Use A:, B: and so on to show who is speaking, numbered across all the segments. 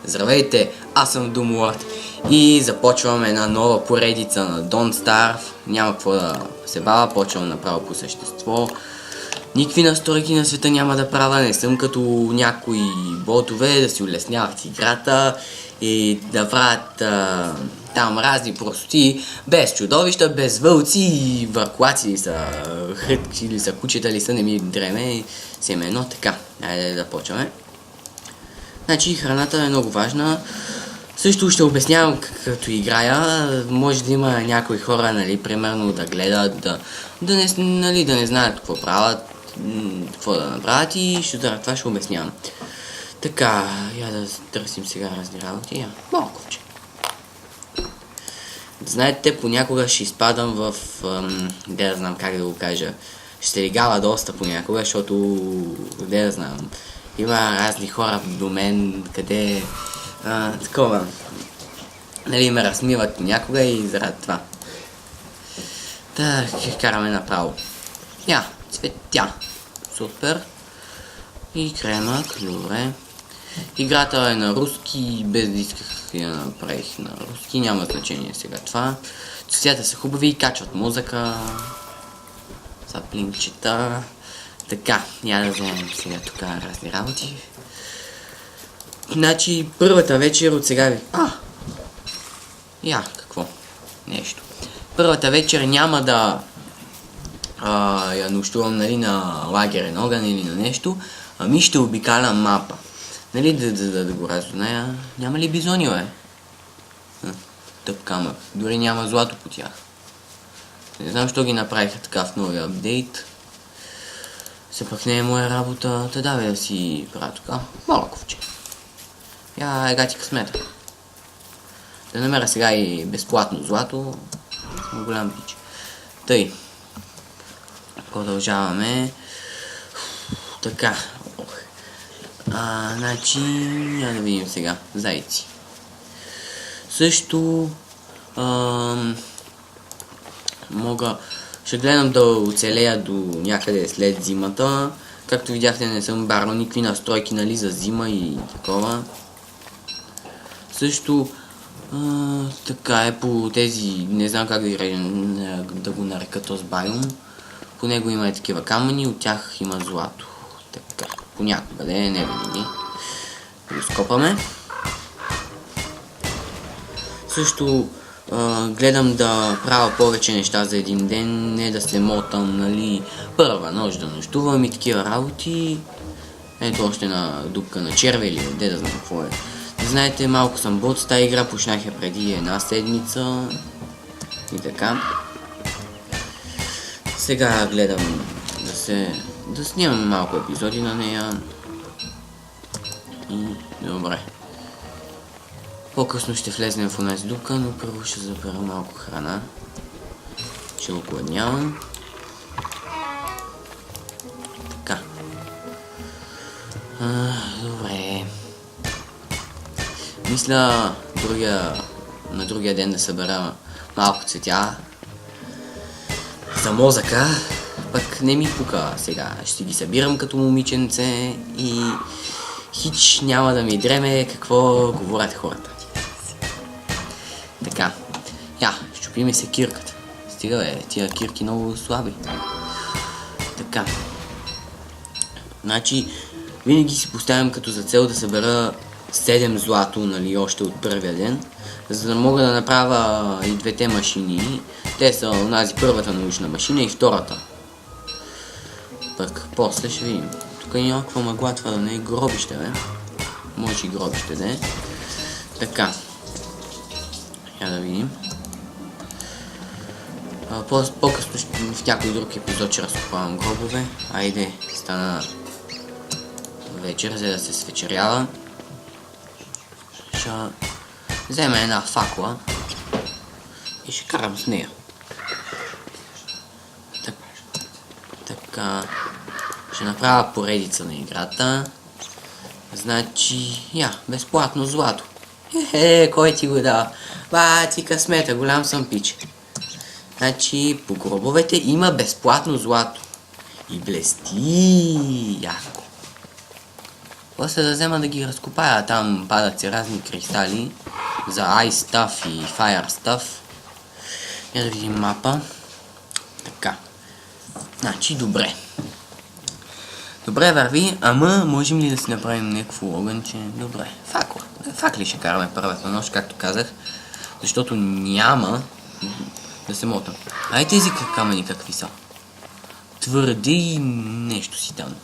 A: Здравейте, аз съм Думлорд и започваме една нова поредица на Don't Starve. Няма какво да се бавя, почвам направо по същество. Никакви настройки на света няма да правя, не съм като някои ботове да си улесняват играта и да правят там разни простоти, без чудовища, без вълци и върклаци ли са, хрътки или са, кучета ли са, не ми дреме, семено, така. Айде да почваме. Значи храната е много важна. Също ще обяснявам като играя. Може да има някои хора, нали, примерно да гледат, да не знаят какво правят, какво да направят и това ще обяснявам. Така, я да търсим сега разни работи. Малковче. Знаете, понякога ще изпадам в... да знам как да го кажа. Ще се лигава доста понякога, защото... да знам. Има разни хора до мен, къде... такова... нали, ме размиват понякога и заради това. Та, ще караме направо. Цветя. Супер. И кремък, добре. Играта е на руски, без да исках я направих на руски, няма значение сега това. Цветята са хубави, качват музика. Саплинчета. Така, я да вземем сега тук разни работи. Значи, първата вечер от сега ви... какво? Нещо. Първата вечер няма да я нощувам, нали, на лагерен огън или на нещо, ами ще обикалям мапа. Нали, да го разузная. Няма ли бизони, бе? Тъп камък. Дори няма злато по тях. Не знам, що ги направиха така в новия апдейт. Все пак не е моя работа, да да си правя така. Малковче. Ега ти късмета. Да намеря сега и безплатно злато. Съм голям пич. Тъй. Продължаваме. Така. Значи, я да видим сега. Зайци. Също ще гледам да оцелея до някъде след зимата. Както видяхте, не съм барал никакви настройки, нали, за зима и такова. Също така е по тези, не знам как да го нарека този байом. По него има и такива камъни, от тях има злато. Така, понякога, не винаги. Го скопаме. Също гледам да правя повече неща за един ден, не да се мотам, нали, първа нощ да нощувам и такива работи. Ето още една дупка на червели, де да знам какво е. Знаете, малко съм бот с тази игра, почнах я преди една седмица и така. Сега гледам да снимам малко епизоди на нея. И добре. По-късно ще влезнем в онази дупка, но първо ще забера малко храна. Ще го гладнявам. Така. Добре. Мисля на другия ден да събера малко цветя за мозъка, пък не ми пука сега. Ще ги събирам като момиченце и хич няма да ми дреме какво говорят хората. Така, щупиме се кирката. Стига, бе, тия кирки много слаби. Така. Значи, винаги си поставям като за цел да събера 7 злато, нали, още от първия ден, за да мога да направя и двете машини. Те са онази първата научна машина и втората. Пък после ще видим. Тук е някаква мъгла, това да не е гробище, бе. Може и гробище да е. Така. Я да видим. По-късно в някой друг епизод ще разкопавам гробове. Айде, стана вечер, за да се свечерява. Ще взема една факла и ще карам с нея. Така. Ще направя поредица на играта. Значи, безплатно злато. Кой ти го дава? Ти късмета, голям съм пич. Значи, по гробовете има безплатно злато. И блести яко. После да взема да ги разкопая, там падат си разни кристали за Ice Stuff и Fire Stuff. Я да видим мапа. Така. Значи, добре. Добре върви, ама можем ли да си направим някакво огънче? Добре. Факли ще караме първата нощ, както казах. Защото няма да се мотам. Ай тези камъни какви са? Твърди нещо си там.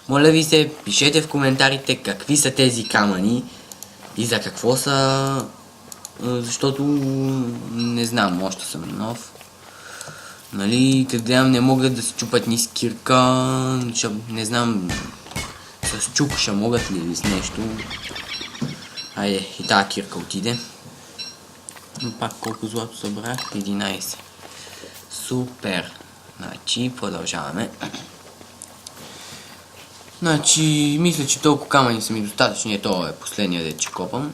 A: Моля ви се, пишете в коментарите какви са тези камъни и за какво са, защото не знам, още съм нов. Нали, като гледам не могат да се чупат ни с кирка, не знам, с чук ще могат ли или с нещо. Айде, и тази кирка отиде. Но пак колко злато събрах? 11. Супер. Значи, продължаваме. Значи, мисля, че толкова камъни са ми достатъчни. Това е последния дет, че копам.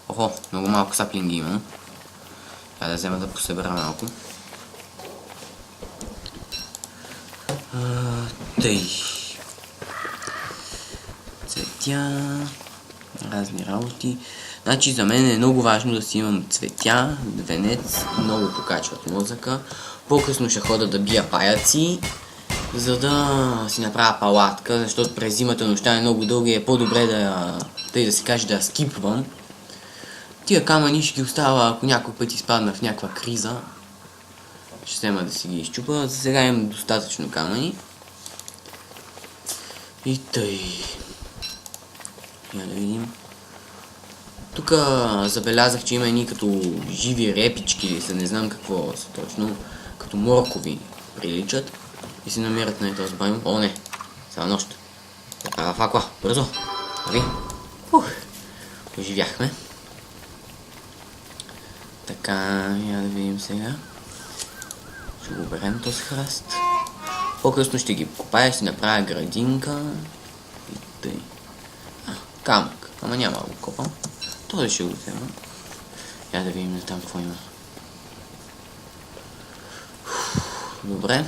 A: Охо, много малко саплинги имам. Трябва да взема да посъбера малко. Тъй. Цветя. Разни работи. Значи, за мен е много важно да си имам цветя, венец, много покачват мозъка. По-късно ще хода да бия паяци, за да си направя палатка, защото през зимата нощта е много дълга и е по-добре да се каже, да я скипвам. Тия камъни ще ги оставя, ако някой път изпадна в някаква криза. Ще взема да си ги изчупа. За сега имам достатъчно камъни. И тъй. Я да видим. Тук забелязах, че има едни като живи репички, не знам какво са точно, като моркови приличат и се намират на този байм. О, не! Сега нощ. Направя факла. Бързо! Върви! Оживяхме. Така, я да видим сега. Ще го берем този храст. По-късно ще ги копая, ще направя градинка. И тъй. Камък. Ама няма да го копам. Този ще го взема. Я да видим там какво има. Добре.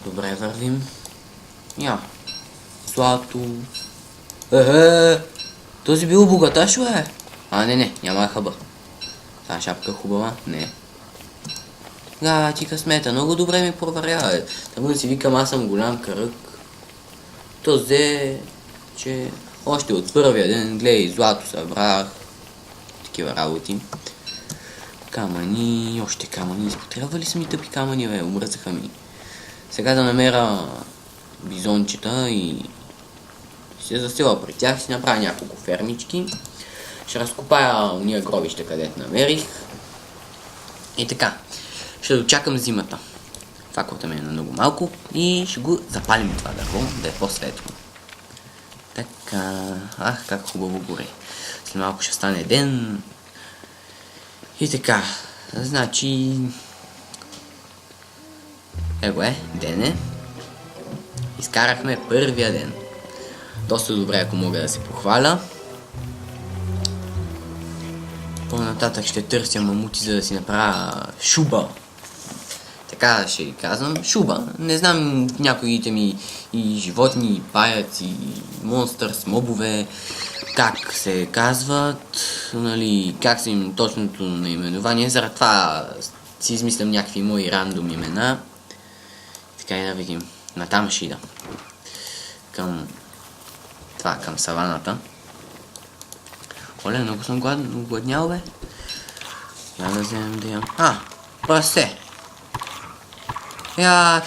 A: Добре вървим. Злато. Този бил богаташ, бе. Не, няма хъба. Тази шапка хубава? Не. Ти късмета, много добре ми проверява. Тъмън да си викам, аз съм голям кръг. То взе, че още от първия ден, гледай, злато събрах. Такива работи. Камъни, още камъни. Изпотребвали са ми тъпи камъни, бе, умръзаха ми. Сега да намеря бизончета и се засила при тях, си направя няколко фермички. Ще разкопая уния гробища, където намерих. И така, ще дочакам зимата. Факълта ми е на много малко и ще го запалим това дърво, да е по-светло. Така, как хубаво горе. След малко ще стане ден. И така, значи... Его е, ден е. Изкарахме първия ден. Доста добре, ако мога да се похваля. По-нататък ще търся мамути, за да си направя шуба. Така ще ви казвам. Шуба. Не знам някоите ми и животни, и паяци, и монстърс, мобове, как се казват, нали, как са им точното наименование. Заради това си измислям някакви мои рандом имена. Така и да видим. Натам ще ида. Към саваната. Оле, много съм гладнял, бе. Я да вземем да ям. Прасе.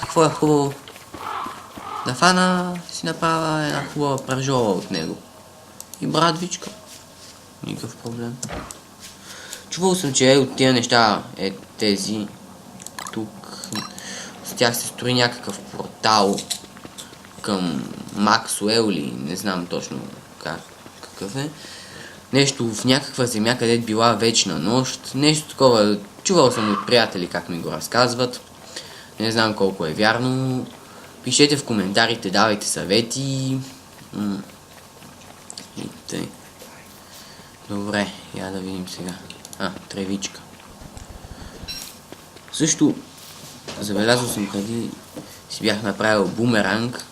A: Какво е хубаво. Да фана си направя една хубава пържола от него. И брадвичка. Никакъв проблем. Чувал съм, че от тия неща тези. Тук. С тях се строи някакъв портал към Максуел или не знам точно какъв е. Нещо в някаква земя, където била вечна нощ. Нещо такова. Чувал съм от приятели как ми го разказват. Не знам колко е вярно. Пишете в коментарите, давайте съвети. И тъй. Добре, я да видим сега. Тревичка. Също забелязал съм преди си бях направил бумеранг